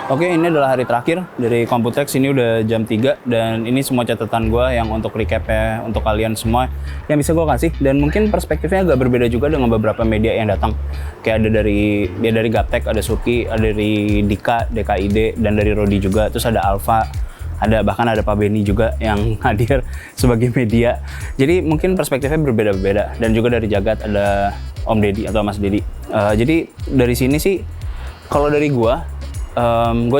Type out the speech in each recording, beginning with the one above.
Oke, ini adalah hari terakhir dari Computex. Ini udah jam 3 dan ini semua catatan gue yang untuk recap ya untuk kalian semua yang bisa gue kasih. Dan mungkin perspektifnya agak berbeda juga dengan beberapa media yang datang. Kayak ada dari Gaptek, ada Suki, ada dari Dika, DKID, dan dari Rodi juga. Terus ada Alfa, bahkan ada Pak Benny juga yang hadir sebagai media. Jadi mungkin perspektifnya berbeda-beda. Dan juga dari Jagat ada Om Deddy atau Mas Deddy. Jadi dari sini sih, kalau dari gue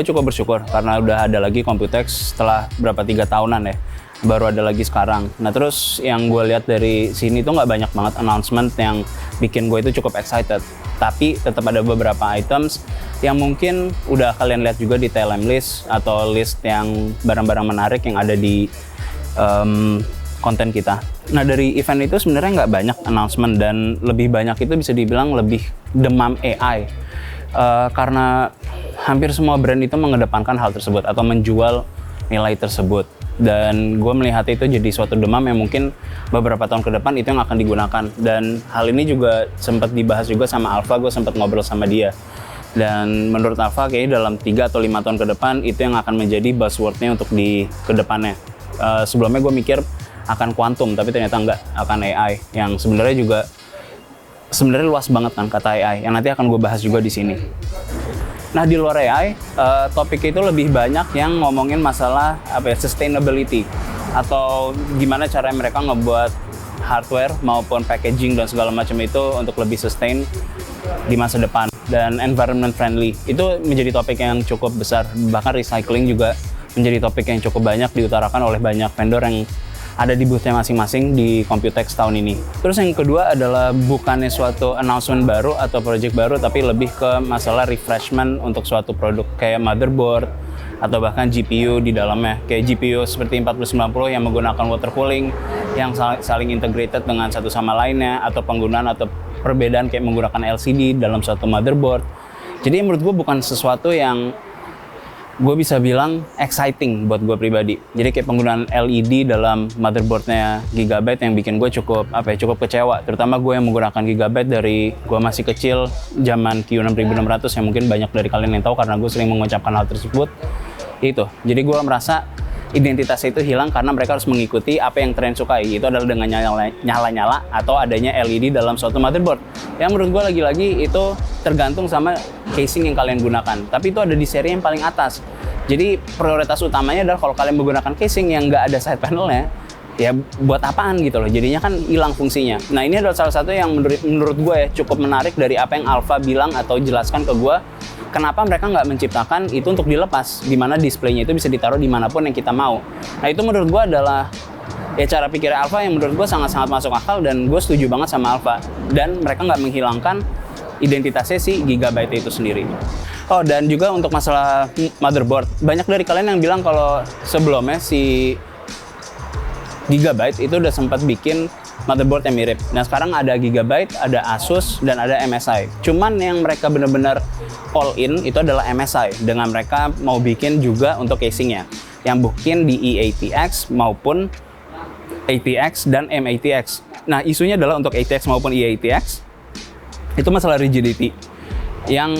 cukup bersyukur karena udah ada lagi Computex setelah 3 tahunan ya, baru ada lagi sekarang. Nah terus yang gue lihat dari sini tuh nggak banyak banget announcement yang bikin gue itu cukup excited. Tapi tetap ada beberapa items yang mungkin udah kalian lihat juga di TLM list atau list yang barang-barang menarik yang ada di konten kita. Nah dari event itu sebenarnya nggak banyak announcement dan lebih banyak itu bisa dibilang lebih demam AI. Karena hampir semua brand itu mengedepankan hal tersebut atau menjual nilai tersebut, dan gue melihat itu jadi suatu demam yang mungkin beberapa tahun ke depan itu yang akan digunakan. Dan hal ini juga sempat dibahas juga sama Alfa, gue sempat ngobrol sama dia, dan menurut Alfa kayaknya dalam 3 atau 5 tahun ke depan itu yang akan menjadi buzzwordnya untuk di kedepannya. Sebelumnya gue mikir akan kuantum, tapi ternyata enggak, akan AI yang sebenarnya luas banget kan kata AI yang nanti akan gue bahas juga di sini. Nah di luar AI, topik itu lebih banyak yang ngomongin masalah sustainability atau gimana cara mereka ngebuat hardware maupun packaging dan segala macam itu untuk lebih sustain di masa depan dan environment friendly. Itu menjadi topik yang cukup besar, bahkan recycling juga menjadi topik yang cukup banyak diutarakan oleh banyak vendor yang ada di booth-nya masing-masing di Computex tahun ini. Terus yang kedua adalah bukannya suatu announcement baru atau project baru, tapi lebih ke masalah refreshment untuk suatu produk kayak motherboard atau bahkan GPU di dalamnya. Kayak GPU seperti 4090 yang menggunakan water cooling yang saling integrated dengan satu sama lainnya, atau penggunaan atau perbedaan kayak menggunakan LCD dalam suatu motherboard. Jadi menurut gue bukan sesuatu yang gue bisa bilang exciting buat gue pribadi. Jadi kayak penggunaan LED dalam motherboardnya Gigabyte yang bikin gue cukup kecewa. Terutama gue yang menggunakan Gigabyte dari gue masih kecil, zaman Q6600 yang mungkin banyak dari kalian yang tahu karena gue sering mengucapkan hal tersebut. Itu. Jadi gue merasa identitas itu hilang karena mereka harus mengikuti apa yang tren sukai. Itu adalah dengan nyala-nyala atau adanya LED dalam suatu motherboard. Yang menurut gue lagi-lagi itu tergantung sama casing yang kalian gunakan. Tapi itu ada di seri yang paling atas. Jadi prioritas utamanya adalah kalau kalian menggunakan casing yang nggak ada side panelnya, ya buat apaan gitu loh. Jadinya kan hilang fungsinya. Nah ini adalah salah satu yang menurut gue ya cukup menarik dari apa yang Alfa bilang atau jelaskan ke gue. Kenapa mereka nggak menciptakan itu untuk dilepas, di mana displaynya itu bisa ditaruh dimanapun yang kita mau. Nah itu menurut gue adalah ya cara pikir Alfa yang menurut gue sangat-sangat masuk akal, dan gue setuju banget sama Alfa. Dan mereka nggak menghilangkan identitasnya si Gigabyte itu sendiri. Oh, dan juga untuk masalah motherboard, banyak dari kalian yang bilang kalau sebelumnya si Gigabyte itu udah sempat bikin motherboard yang mirip. Nah sekarang ada Gigabyte, ada Asus, dan ada MSI. Cuman yang mereka benar-benar all in itu adalah MSI, dengan mereka mau bikin juga untuk casingnya, yang bikin di E-ATX maupun ATX dan M-ATX. Nah isunya adalah untuk ATX maupun E-ATX itu masalah rigidity yang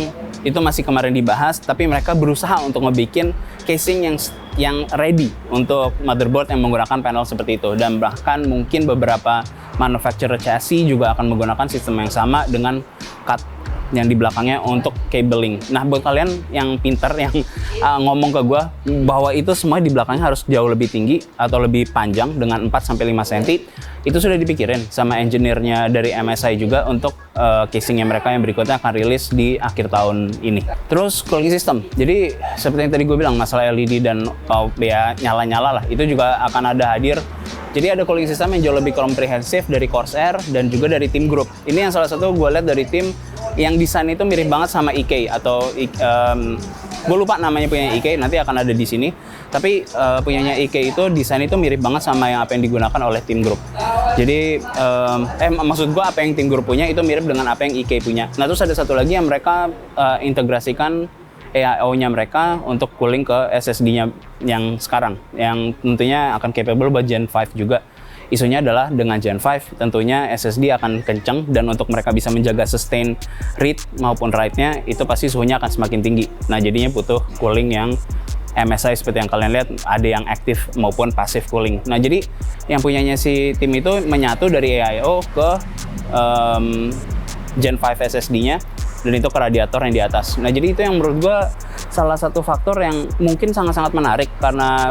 itu masih kemarin dibahas, tapi mereka berusaha untuk ngebikin casing yang ready untuk motherboard yang menggunakan panel seperti itu. Dan bahkan mungkin beberapa manufacturer chassis juga akan menggunakan sistem yang sama dengan cut yang di belakangnya untuk cabling. Nah buat kalian yang pinter yang ngomong ke gue bahwa itu semua di belakangnya harus jauh lebih tinggi atau lebih panjang dengan 4-5 cm, itu sudah dipikirin sama engineer-nya dari MSI juga untuk casingnya mereka yang berikutnya akan rilis di akhir tahun ini. Terus cooling system, jadi seperti yang tadi gue bilang masalah LED dan ya nyala-nyala lah, itu juga akan ada hadir Jadi ada cooling system yang jauh lebih komprehensif dari Corsair dan juga dari Team Group. Ini yang salah satu gue lihat dari tim yang desain itu mirip banget sama EK atau gue lupa namanya punya EK, nanti akan ada di sini. Tapi punyanya EK itu desain itu mirip banget sama yang apa yang digunakan oleh Team Group. Jadi maksud gue apa yang Team Group punya itu mirip dengan apa yang EK punya. Nah terus ada satu lagi yang mereka integrasikan AIO-nya mereka untuk cooling ke SSD-nya yang sekarang, yang tentunya akan capable buat Gen 5 juga. Isunya adalah dengan Gen 5 tentunya SSD akan kenceng dan untuk mereka bisa menjaga sustain read maupun write-nya itu pasti suhunya akan semakin tinggi. Nah jadinya butuh cooling yang MSI seperti yang kalian lihat, ada yang aktif maupun passive cooling. Nah jadi yang punyanya si tim itu menyatu dari AIO ke Gen 5 SSD-nya dan itu ke radiator yang di atas. Nah jadi itu yang menurut gue salah satu faktor yang mungkin sangat-sangat menarik karena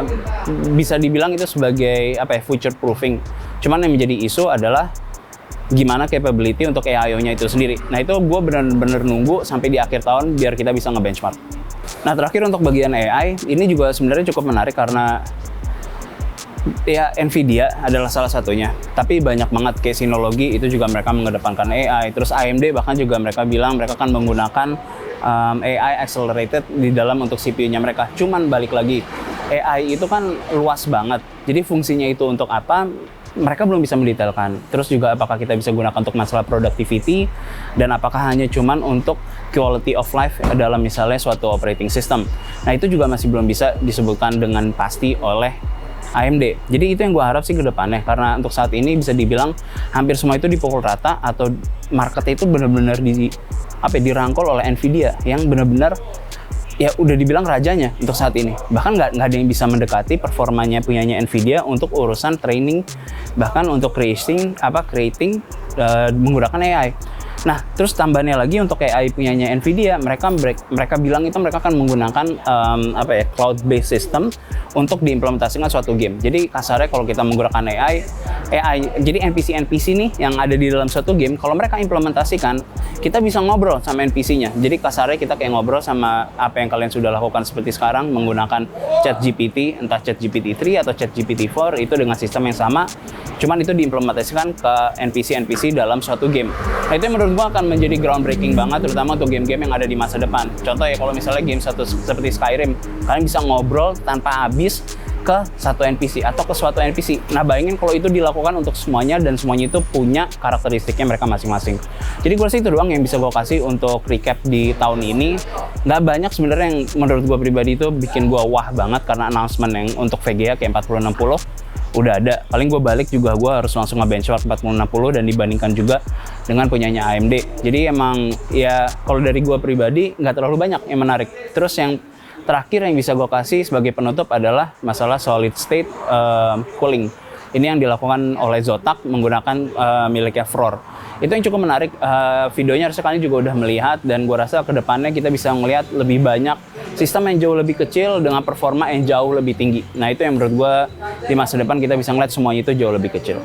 bisa dibilang itu sebagai future proofing. Cuman yang menjadi isu adalah gimana capability untuk AIO-nya itu sendiri. Nah itu gue bener-bener nunggu sampai di akhir tahun biar kita bisa nge-benchmark. Nah terakhir untuk bagian AI, ini juga sebenarnya cukup menarik karena ya Nvidia adalah salah satunya, tapi banyak banget kayak Synology itu juga mereka mengedepankan AI. Terus AMD bahkan juga mereka bilang mereka akan menggunakan AI accelerated di dalam untuk CPU-nya mereka. Cuman balik lagi, AI itu kan luas banget. Jadi fungsinya itu untuk apa? Mereka belum bisa mendetailkan. Terus juga apakah kita bisa gunakan untuk masalah productivity dan apakah hanya cuman untuk quality of life dalam misalnya suatu operating system. Nah itu juga masih belum bisa disebutkan dengan pasti oleh AMD. Jadi itu yang gue harap sih ke depannya, karena untuk saat ini bisa dibilang hampir semua itu dipukul rata atau marketnya itu benar-benar dirangkul oleh Nvidia yang benar-benar ya udah dibilang rajanya untuk saat ini. Bahkan nggak ada yang bisa mendekati performanya punyanya Nvidia untuk urusan training, bahkan untuk creating menggunakan AI. Nah, terus tambahannya lagi untuk AI punyanya Nvidia, mereka bilang itu mereka akan menggunakan cloud-based system untuk diimplementasikan suatu game. Jadi kasarnya kalau kita menggunakan AI, jadi NPC nih yang ada di dalam suatu game, kalau mereka implementasikan, kita bisa ngobrol sama NPC-nya. Jadi kasarnya kita kayak ngobrol sama apa yang kalian sudah lakukan seperti sekarang menggunakan ChatGPT, entah ChatGPT 3 atau ChatGPT 4 itu dengan sistem yang sama, cuman itu diimplementasikan ke NPC dalam suatu game. Nah itu yang menurut gua akan menjadi groundbreaking banget, terutama untuk game-game yang ada di masa depan. Contoh ya kalau misalnya game seperti Skyrim, kalian bisa ngobrol tanpa habis ke satu NPC atau ke suatu NPC. Nah bayangin kalau itu dilakukan untuk semuanya dan semuanya itu punya karakteristiknya mereka masing-masing. Jadi gue rasa itu doang yang bisa gue kasih untuk recap di tahun ini. Nggak banyak sebenarnya yang menurut gue pribadi itu bikin gue wah banget karena announcement yang untuk VGA kayak 4060 udah ada. Paling gue balik juga gue harus langsung nge-benchmark 4060 dan dibandingkan juga dengan punyanya AMD. Jadi emang ya kalau dari gue pribadi nggak terlalu banyak yang menarik. Terus yang terakhir yang bisa gue kasih sebagai penutup adalah masalah solid state cooling. Ini yang dilakukan oleh Zotac menggunakan miliknya Frore. Itu yang cukup menarik. Videonya harusnya kalian juga udah melihat dan gue rasa kedepannya kita bisa melihat lebih banyak sistem yang jauh lebih kecil dengan performa yang jauh lebih tinggi. Nah itu yang menurut gue di masa depan kita bisa ngeliat semuanya itu jauh lebih kecil.